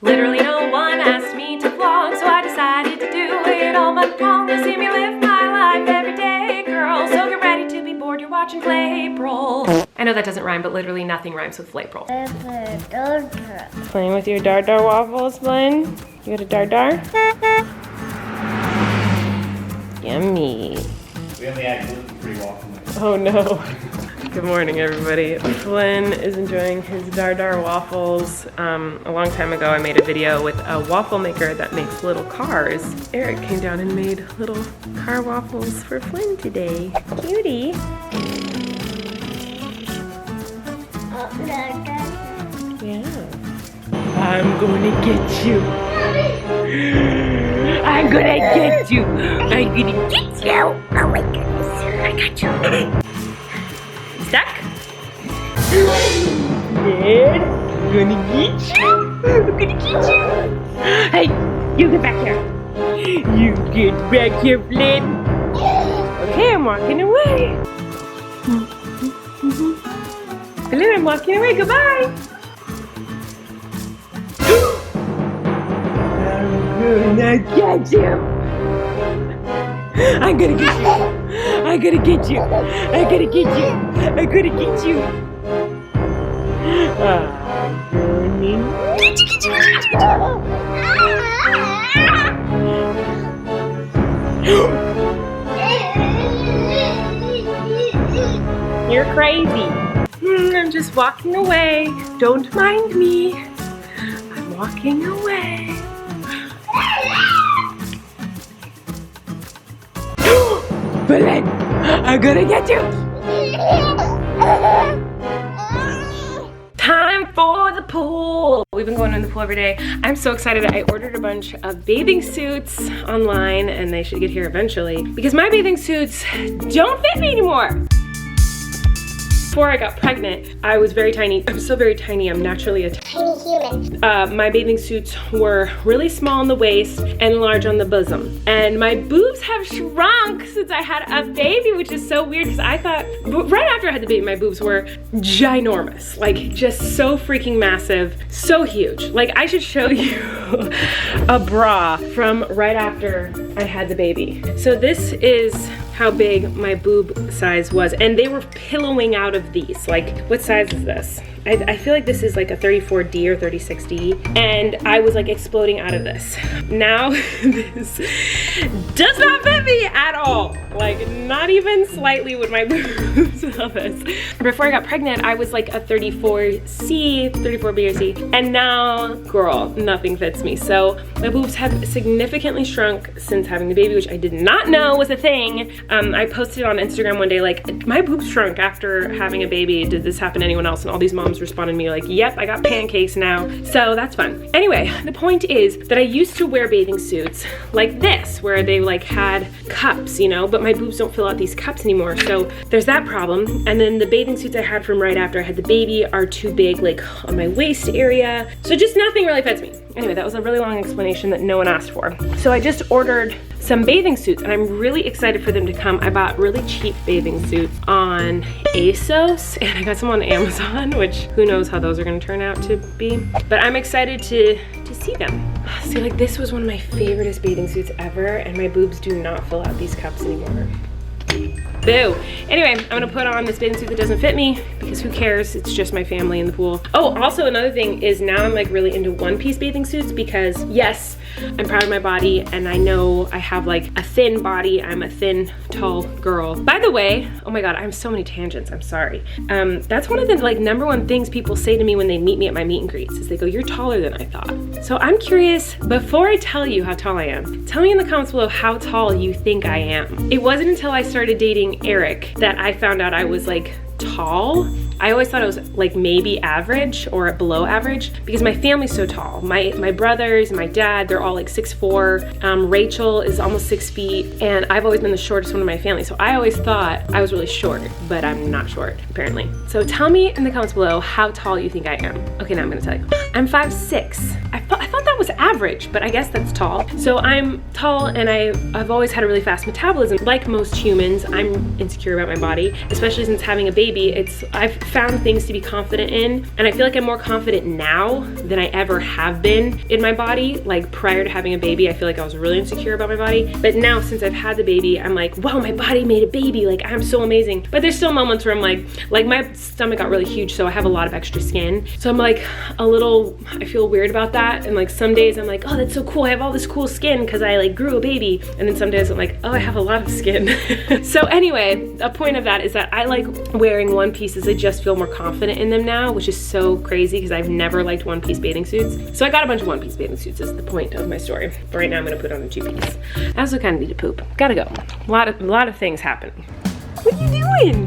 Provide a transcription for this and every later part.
Literally no one asked me to vlog, so I decided to do it all month long. You see me live my life every day, girl, so get ready to be bored, you're watching April. I know that doesn't rhyme, but literally nothing rhymes with April. Playing with your Dar Dar waffles, Blaine? You got a Dar Dar? Yummy. We only had gluten-free waffles. Oh no. Good morning, everybody. Glenn is enjoying his Dar Dar waffles. A long time ago, I made a video with a waffle maker that makes little cars. Eric came down and made little car waffles for Flynn today. Cutie. Yeah. I'm gonna get you. I'm gonna get you. I'm gonna get you. Oh my goodness. I got you. Stuck? Yeah, I'm gonna get you. I'm gonna get you. Hey, you get back here. You get back here, Flynn. Okay, I'm walking away. Flynn, I'm walking away. Goodbye. I'm gonna get you. I'm gonna get you. I'm gonna get you. I'm gonna get you. I'm gonna get you. You're crazy. I'm just walking away. Don't mind me. I'm walking away. Belen, I'm gonna get you. Time for the pool. We've been going in the pool every day. I'm so excited. I ordered a bunch of bathing suits online and they should get here eventually because my bathing suits don't fit me anymore. Before I got pregnant, I was very tiny. I'm still very tiny. I'm naturally a tiny human. My bathing suits were really small on the waist and large on the bosom. And my boobs have shrunk since I had a baby, which is so weird because I thought, right after I had the baby, my boobs were ginormous. Like just so freaking massive, so huge. Like I should show you a bra from right after I had the baby. So this is how big my boob size was, and they were pillowing out of these. Like, what size is this? I feel like this is like a 34D or 36D, and I was like exploding out of this. Now, this does not fit me at all. Like, not even slightly would my boobs love this. Before I got pregnant, I was like a 34C, 34B or C, and now, girl, nothing fits me. So my boobs have significantly shrunk since having the baby, which I did not know was a thing. I posted on Instagram one day, like, my boobs shrunk after having a baby. Did this happen to anyone else? And all these moms responded to me like, yep, I got pancakes now. So that's fun. Anyway, the point is that I used to wear bathing suits like this, where they like had cups, you know, but my boobs don't fill out these cups anymore. So there's that problem. And then the bathing suits I had from right after I had the baby are too big, like on my waist area. So just nothing really fits me. Anyway, that was a really long explanation that no one asked for. So I just ordered some bathing suits and I'm really excited for them to come. I bought really cheap bathing suits on ASOS and I got some on Amazon, which who knows how those are gonna turn out to be. But I'm excited to see them. See, like this was one of my favoriteest bathing suits ever and my boobs do not fill out these cups anymore. Boo. Anyway, I'm gonna put on this bathing suit that doesn't fit me because who cares? It's just my family in the pool. Oh, also another thing is now I'm like really into one-piece bathing suits because yes, I'm proud of my body and I know I have like a thin body. I'm a thin, tall girl. By the way, oh my God, I have so many tangents, I'm sorry. That's one of the like #1 things people say to me when they meet me at my meet and greets is they go, you're taller than I thought. So I'm curious, before I tell you how tall I am, tell me in the comments below how tall you think I am. It wasn't until I started dating Eric that I found out I was like tall. I always thought I was like maybe average or below average because my family's so tall. My brothers and my dad, they're all like 6'4". Rachel is almost 6 feet and I've always been the shortest one in my family. So I always thought I was really short, but I'm not short apparently. So tell me in the comments below how tall you think I am. Okay, now I'm gonna tell you. I'm 5'6". I thought that was was average, but I guess that's tall. So I'm tall and I've always had a really fast metabolism. Like most humans, I'm insecure about my body, especially since having a baby. I've found things to be confident in, and I feel like I'm more confident now than I ever have been in my body. Like prior to having a baby, I feel like I was really insecure about my body. But now since I've had the baby, I'm like, wow, my body made a baby. Like I'm so amazing. But there's still moments where I'm like my stomach got really huge, so I have a lot of extra skin. So I'm like I feel weird about that. And like some days I'm like, oh, that's so cool. I have all this cool skin because I like grew a baby. And then some days I'm like, oh, I have a lot of skin. So anyway, a point of that is that I like wearing one pieces. I just feel more confident in them now, which is so crazy because I've never liked one piece bathing suits. So I got a bunch of one piece bathing suits is the point of my story. But right now I'm gonna put on a 2-piece. I also kind of need to poop. Gotta go. A lot of things happening. What are you doing?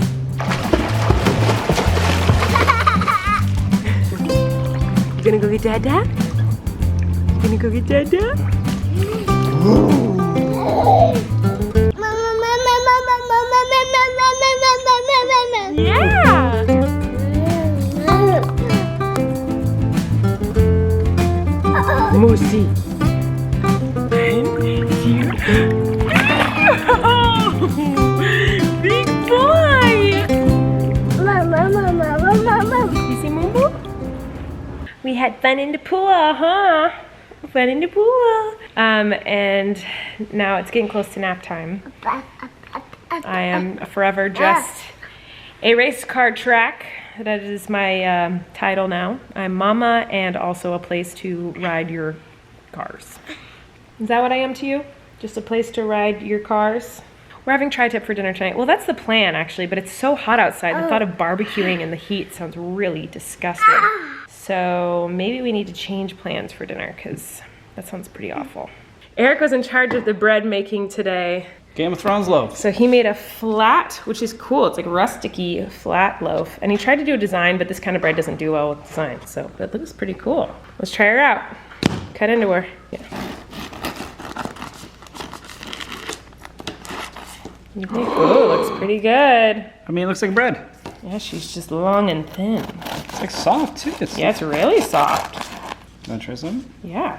You gonna go get Dada? You gonna go get Dada? Yeah! Moosey. Oh, big boy! You see Moo? We had fun in the pool, huh? Fun in the pool. And now it's getting close to nap time. I am forever just a race car track. That is my title now. I'm mama and also a place to ride your cars. Is that what I am to you? Just a place to ride your cars? We're having tri-tip for dinner tonight. Well, that's the plan actually, but it's so hot outside. The thought of barbecuing in the heat sounds really disgusting. So maybe we need to change plans for dinner because that sounds pretty awful. Eric was in charge of the bread making today. Game of Thrones loaf. So he made a flat, which is cool. It's like rusticy flat loaf. And he tried to do a design, but this kind of bread doesn't do well with design. So it looks pretty cool. Let's try her out. Cut into her. Yeah. Oh, looks pretty good. I mean, it looks like bread. Yeah, she's just long and thin. It's like soft too. Yeah, it's really soft. You wanna try some? Yeah.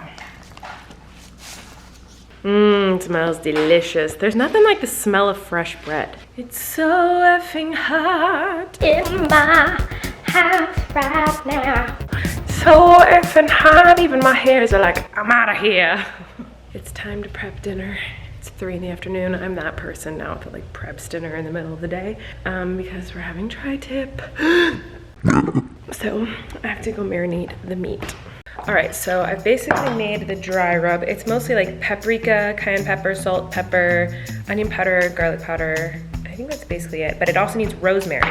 Mmm, smells delicious. There's nothing like the smell of fresh bread. It's so effing hot in my house right now. So effing hot, even my hairs are like, I'm out of here. It's time to prep dinner. It's 3 in the afternoon. I'm that person now that like preps dinner in the middle of the day because we're having tri-tip. So I have to go marinate the meat. All right, so I've basically made the dry rub. It's mostly like paprika, cayenne pepper, salt, pepper, onion powder, garlic powder. I think that's basically it, but it also needs rosemary.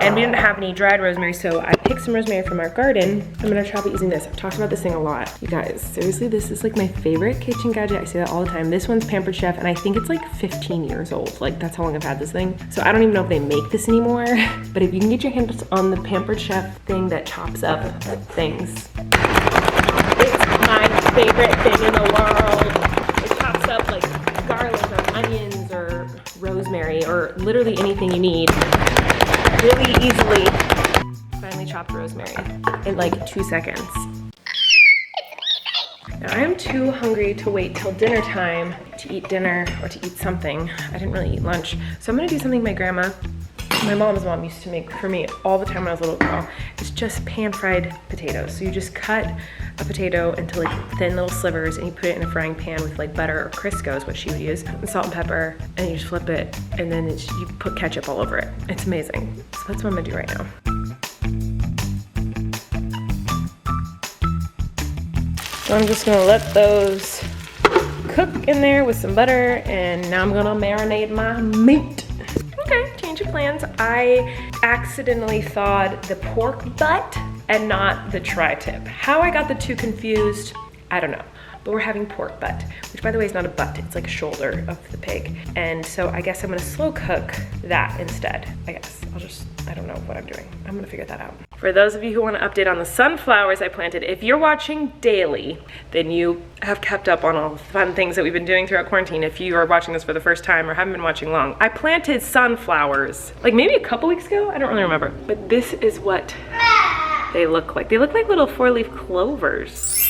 And we didn't have any dried rosemary, so I picked some rosemary from our garden. I'm gonna chop it using this. I've talked about this thing a lot. You guys, seriously, this is like my favorite kitchen gadget. I say that all the time. This one's Pampered Chef, and I think it's like 15 years old. Like, that's how long I've had this thing. So I don't even know if they make this anymore, but if you can get your hands on the Pampered Chef thing that chops up things, it's my favorite thing in the world. It chops up like garlic or onions or rosemary or literally anything you need really easily. Finally chopped rosemary in like 2 seconds. Now I'm too hungry to wait till dinner time to eat dinner or to eat something. I didn't really eat lunch. So I'm gonna do something my mom's mom used to make for me all the time when I was a little girl. It's just pan-fried potatoes. So you just cut a potato into like thin little slivers and you put it in a frying pan with like butter or Crisco is what she would use, and salt and pepper, and you just flip it, and then you put ketchup all over it. It's amazing. So that's what I'm gonna do right now. So I'm just gonna let those cook in there with some butter, and now I'm gonna marinate my meat. Okay, change of plans. I accidentally thawed the pork butt and not the tri-tip. How I got the two confused, I don't know. But we're having pork butt, which by the way is not a butt, it's like a shoulder of the pig. And so I guess I'm gonna slow cook that instead. I guess, I don't know what I'm doing. I'm gonna figure that out. For those of you who want to update on the sunflowers I planted, if you're watching daily, then you have kept up on all the fun things that we've been doing throughout quarantine. If you are watching this for the first time or haven't been watching long, I planted sunflowers like maybe a couple weeks ago, I don't really remember. But this is what they look like. They look like little 4-leaf clovers.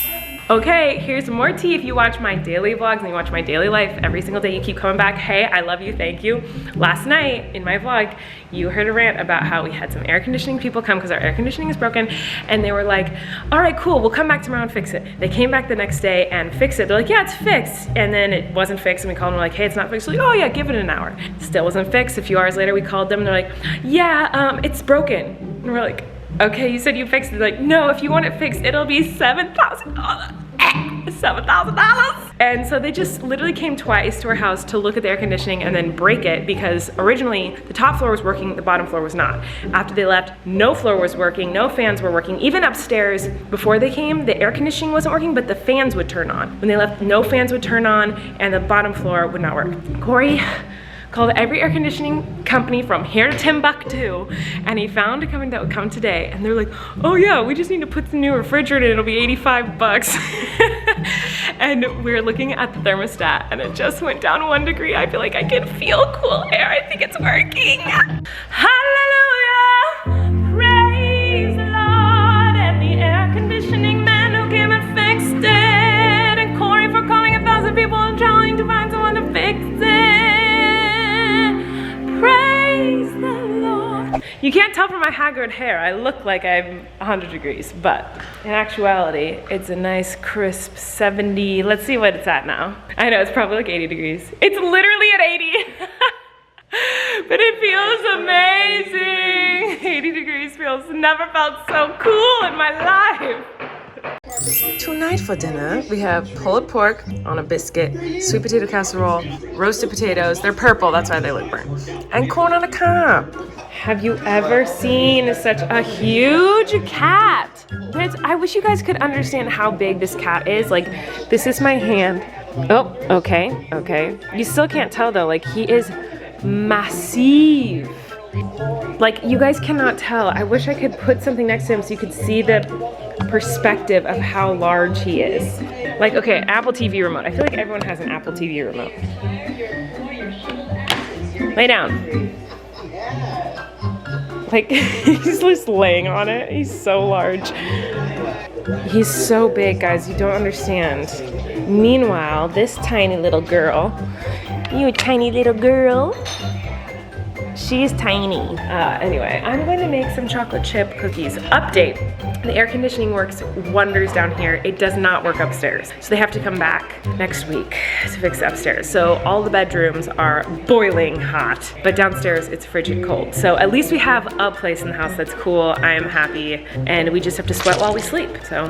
Okay, here's more tea. If you watch my daily vlogs and you watch my daily life every single day, you keep coming back. Hey, I love you, thank you. Last night in my vlog, you heard a rant about how we had some air conditioning people come because our air conditioning is broken, and they were like, all right, cool, we'll come back tomorrow and fix it. They came back the next day and fixed it. They're like, yeah, it's fixed. And then it wasn't fixed, and we called them, we're like, hey, it's not fixed. They're like, oh yeah, give it an hour. Still wasn't fixed. A few hours later, we called them, and they're like, yeah, it's broken. And we're like, okay, you said you fixed it. They're like, no, if you want it fixed, it'll be $7,000. $7,000. And so they just literally came twice to our house to look at the air conditioning and then break it, because originally the top floor was working, the bottom floor was not. After they left, no floor was working, no fans were working. Even upstairs, before they came, the air conditioning wasn't working, but the fans would turn on. When they left, no fans would turn on and the bottom floor would not work. Corey called every air conditioning company from here to Timbuktu, and he found a company that would come today, and they're like, oh yeah, we just need to put the new refrigerator in, it'll be 85 bucks. And we're looking at the thermostat and it just went down 1 degree. I feel like I can feel cool air. I think it's working. Hallelujah, praise the Lord, and the air conditioning man who came and fixed it, and Corey for calling 1,000 people and trying to find someone to fix it. Praise the Lord. You can't tell from my haggard hair, I look like I'm 100 degrees, but in actuality, it's a nice crisp 70. Let's see what it's at now. I know, it's probably like 80 degrees. It's literally at 80. But it feels amazing. 80 degrees feels, never felt so cool in my life. Tonight for dinner, we have pulled pork on a biscuit, sweet potato casserole, roasted potatoes. They're purple, that's why they look burnt, and corn on a cob. Have you ever seen such a huge cat? I wish you guys could understand how big this cat is. Like, this is my hand. Oh, okay. You still can't tell though, like he is massive. Like, you guys cannot tell. I wish I could put something next to him so you could see the perspective of how large he is. Like, okay, Apple TV remote. I feel like everyone has an Apple TV remote. Lay down. Like, he's just laying on it. He's so large. He's so big, guys. You don't understand. Meanwhile, this tiny little girl, you tiny little girl, she's tiny. Anyway, I'm going to make some chocolate chip cookies. Update. The air conditioning works wonders down here. It does not work upstairs. So they have to come back next week to fix upstairs. So all the bedrooms are boiling hot, but downstairs it's frigid cold. So at least we have a place in the house that's cool. I am happy, and we just have to sweat while we sleep. So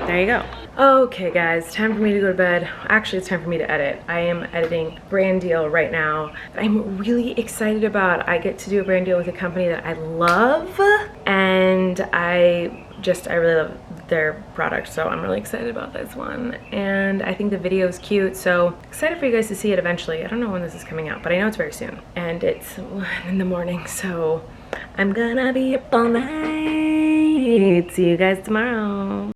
there you go. Okay guys, time for me to go to bed. Actually, it's time for me to edit. I am editing brand deal right now that I'm really excited about. I get to do a brand deal with a company that I love, and I really love their product, so I'm really excited about this one. And I think the video is cute, so excited for you guys to see it eventually. I don't know when this is coming out, but I know it's very soon. And it's 1 in the morning, so I'm gonna be up all night. See you guys tomorrow.